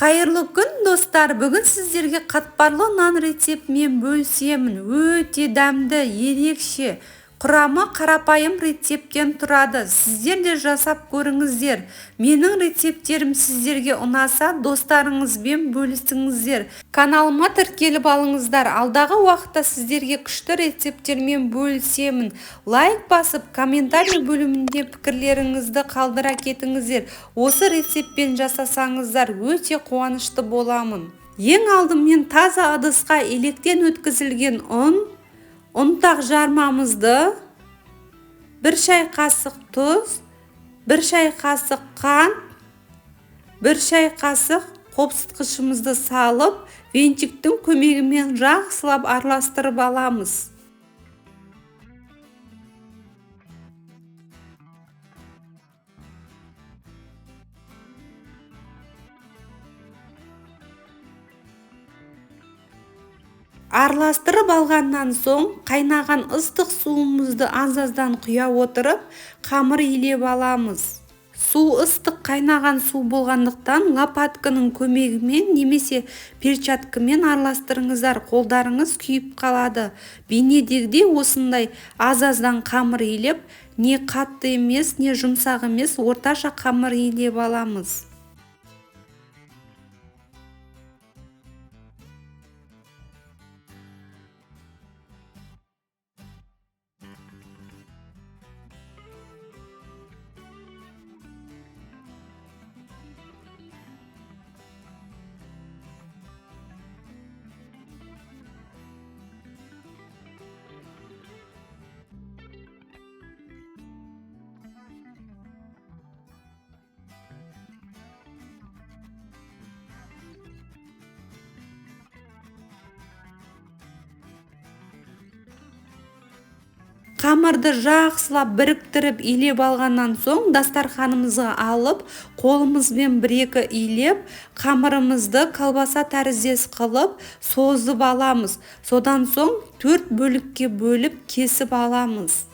Қайырлы күн достар, бүгін сіздерге қатпарлы нан рецептімен бөлісемін. Өте дәмді, ерекше, құрамы қарапайым рецепттен тұрады. Сіздер де жасап көріңіздер. Менің рецепттерім сіздерге ұнаса, достарыңызбен бөлісіңіздер. Каналыма тіркеліп алыңыздар. Алдағы уақытта сіздерге күшті рецепттермен бөлісемін. Лайк басып, комментарий бөлімінде пікірлеріңізді қалдыра кетіңіздер. Осы рецептпен жасасаңыздар, өте қуанышты боламын. Ең алдымен таза ыдысқа електен өткізілген ұнтақ жармамызды, 1 шай қасық тұз, 1 шай қасық қант, 1 шай қасық қопсытқышымызды салып, венчиктің көмегімен жақсылап араластырып аламыз. Араластырып алғаннан соң, қайнаған ыстық суымызды аз-аздан құя отырып, қамыр илеп аламыз. Су ыстық, қайнаған су болғандықтан лопатканың көмегімен немесе перчаткамен араластырыңыздар, қолдарыңыз күйіп қалады. Бейнедегідей осындай аз-аздан қамыр илеп, не қатты емес, не жұмсақ емес, орташа қамыр илеп аламыз. Қамырды жақсылап біріктіріп илеп алғаннан соң, дастарханымызға алып, қолымызбен 1-2 илеп, қамырымызды колбаса тәріздес қылып, созып аламыз. Содан соң 4 бөлікке бөліп кесіп аламыз.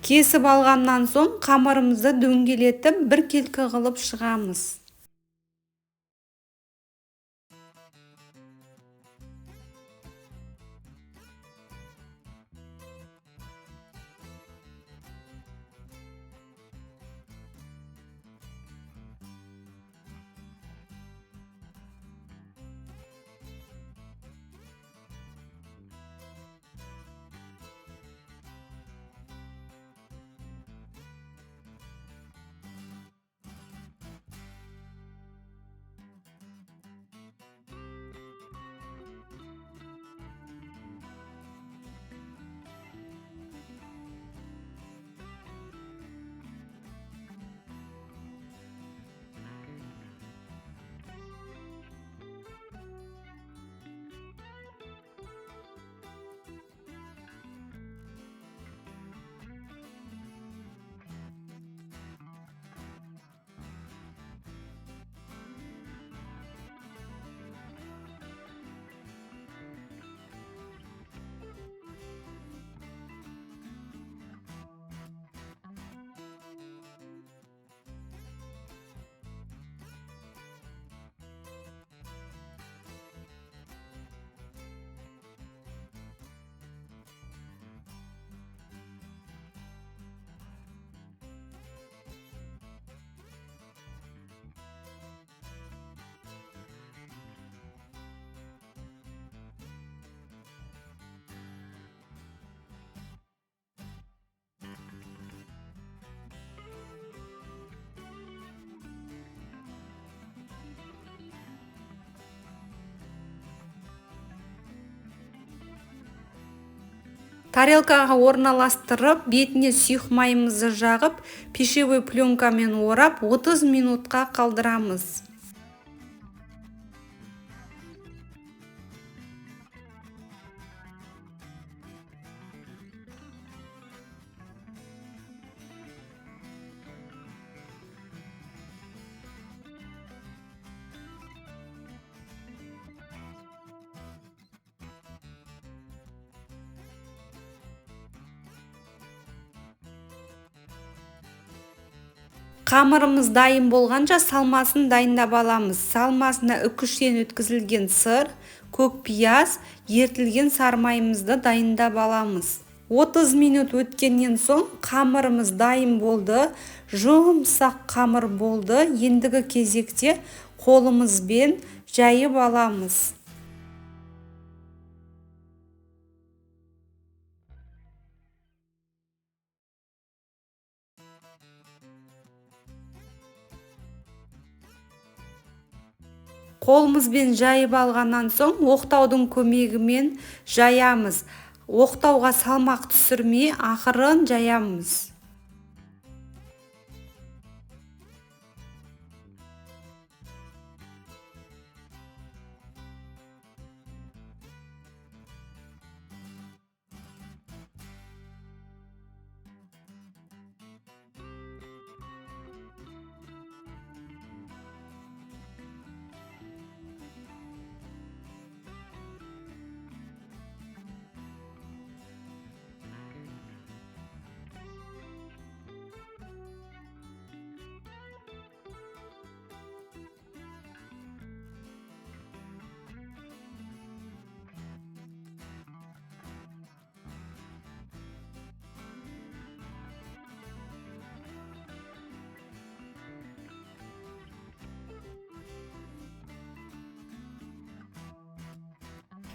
Кесіп алғаннан соң, қамырымызды дөңгелетіп, біркелкі қылып шығамыз. Тарелкаға орналастырып, бетіне сұйық майымызды жағып, пищевой пленкамен орап, 30 минутқа қалдырамыз. Қамырымыз дайын болғанша салмасын дайындап аламыз. Салмасына үкіштен өткізілген сыр, көк пияз, ертілген сармайымызды дайындап аламыз. 30 минут өткеннен соң қамырымыз дайын болды. Жұмсақ қамыр болды. Ендігі кезекте қолымызбен жайып аламыз. Қолымызбен жайып алғаннан соң оқтаудың көмегімен жаямыз. Оқтауға салмақ түсірмей ақырын жаямыз.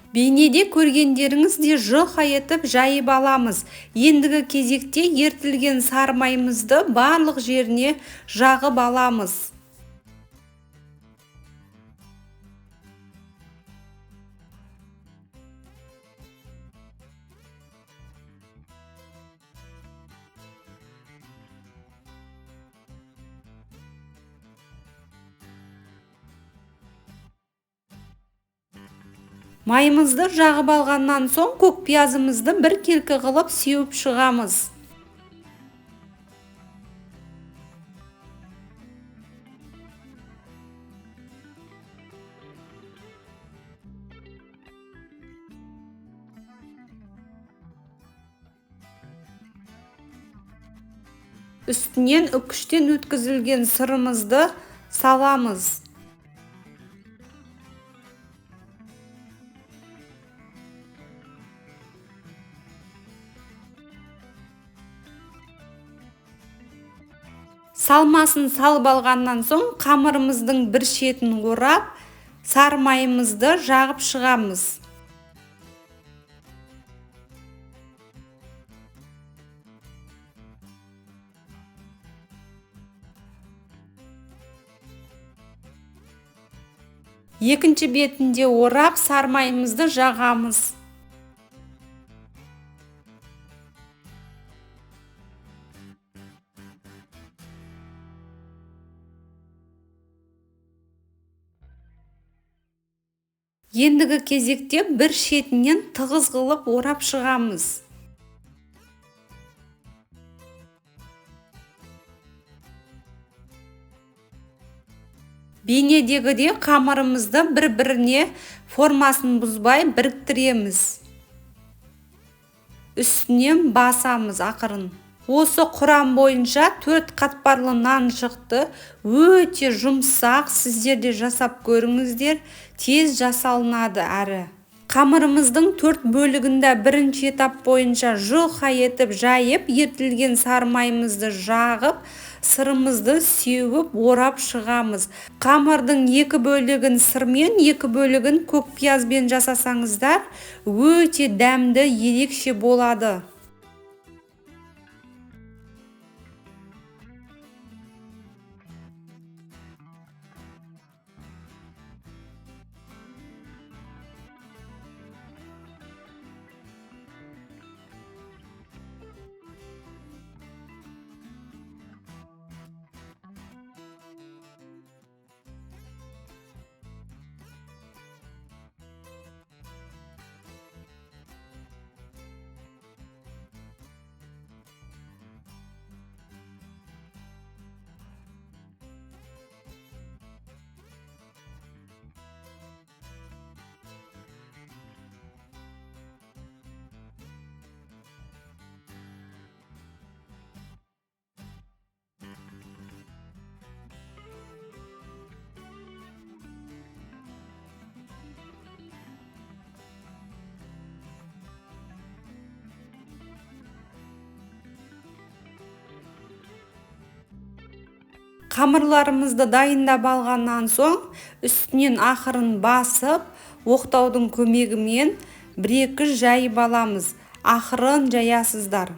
Бейнеде көргендеріңізде жұқа етіп жайып аламыз. Ендігі кезекте ертілген сармайымызды барлық жеріне жағып аламыз. Майымызды жағып алғаннан соң көк пиязымызды бір келкі қылып сеуіп шығамыз. Үстінен үкіштен өткізілген сырымызды саламыз. Салмасын салып алғаннан соң қамырымыздың бір шетін орап, сармайымызды жағып шығамыз. Екінші бетінде орап, сармайымызды жағамыз. Ендігі кезекте бір шетінен тығыз қылып орап шығамыз. Бейнедегіде қамырымызды бір-біріне формасын бұзбай біріктіреміз. Үстінен басамыз ақырын. Осы құрам бойынша 4 қатпарлы нан шықты. Өте жұмсақ, сіздер де жасап көріңіздер. Тез жасалынады әрі. Қамырымыздың 4 бөлігінде бірінші этап бойынша жұқа етіп жайып, ертілген сармайымызды жағып, сырымызды сеуіп орап шығамыз. Қамырдың 2 бөлігін сырмен, 2 бөлігін көк пиязбен жасасаңыздар, өте дәмді, ерекше болады. Қамырларымызды дайындап алғаннан соң үстінен ақырын басып, оқтаудың көмегімен 1-2 жайып аламыз. Ақырын жаясыздар.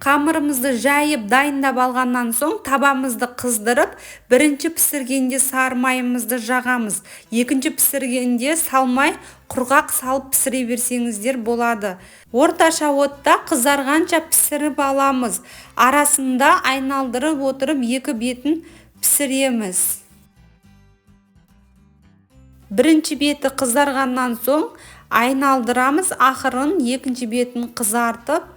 Қамырымызды жайып дайындап алғаннан соң табамызды қыздырып, бірінші пісіргенде сары майымызды жағамыз. Екінші пісіргенде салмай, құрғақ салып пісіре берсеңіздер болады. Орташа отта қызарғанша пісіріп аламыз. Арасында айналдырып отырып екі бетін пісіреміз. Бірінші беті қызарғаннан соң айналдырамыз, ақырын екінші бетін қызартып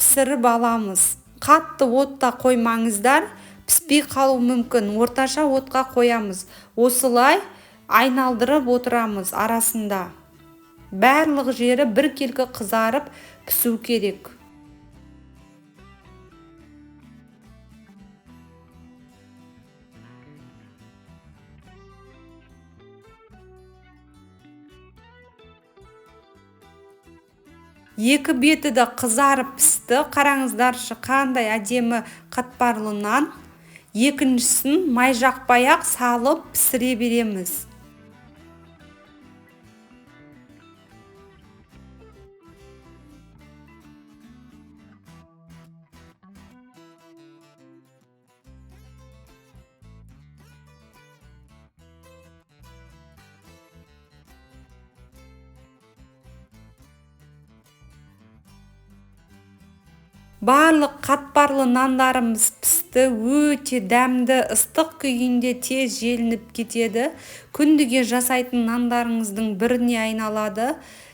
пісіріп аламыз. Қатты отта қоймаңыздар, піспей қалу мүмкін. Орташа отқа қоямыз. Осылай айналдырып отырамыз арасында. Барлық жері біркелкі қызарып пісу керек. Екі беті де қызарып пісті. Қараңыздаршы, қандай әдемі қатпарлы нан. Екіншісін май жақпай-ақ салып пісіре береміз. Барлық қатпарлы нандарымыз пісті, өте дәмді, ыстық күйінде тез желініп кетеді. Күндіге жасайтын нандарыңыздың біріне айналады.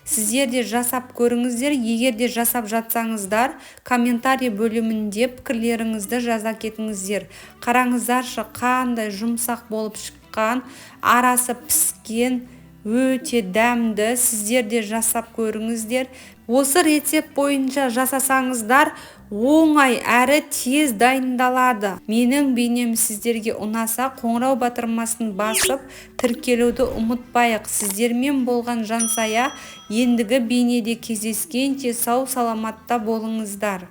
Сіздер де жасап көріңіздер. Егер де жасап жатсаңыздар, комментарий бөлімінде пікірлеріңізді жаза кетіңіздер. Қараңыздаршы, қандай жұмсақ болып шыққан, арасы піскен, өте дәмді. Сіздер де жасап көріңіздер. Осы рецепт бойынша жасасаңыздар, оңай әрі тез дайындалады. Менің бейнем сіздерге ұнаса, қоңырау батырмасын басып, тіркелуді ұмытпайық. Сіздермен болған Жансая. Ендігі бейнеде кездескенше сау саламатта болыңыздар.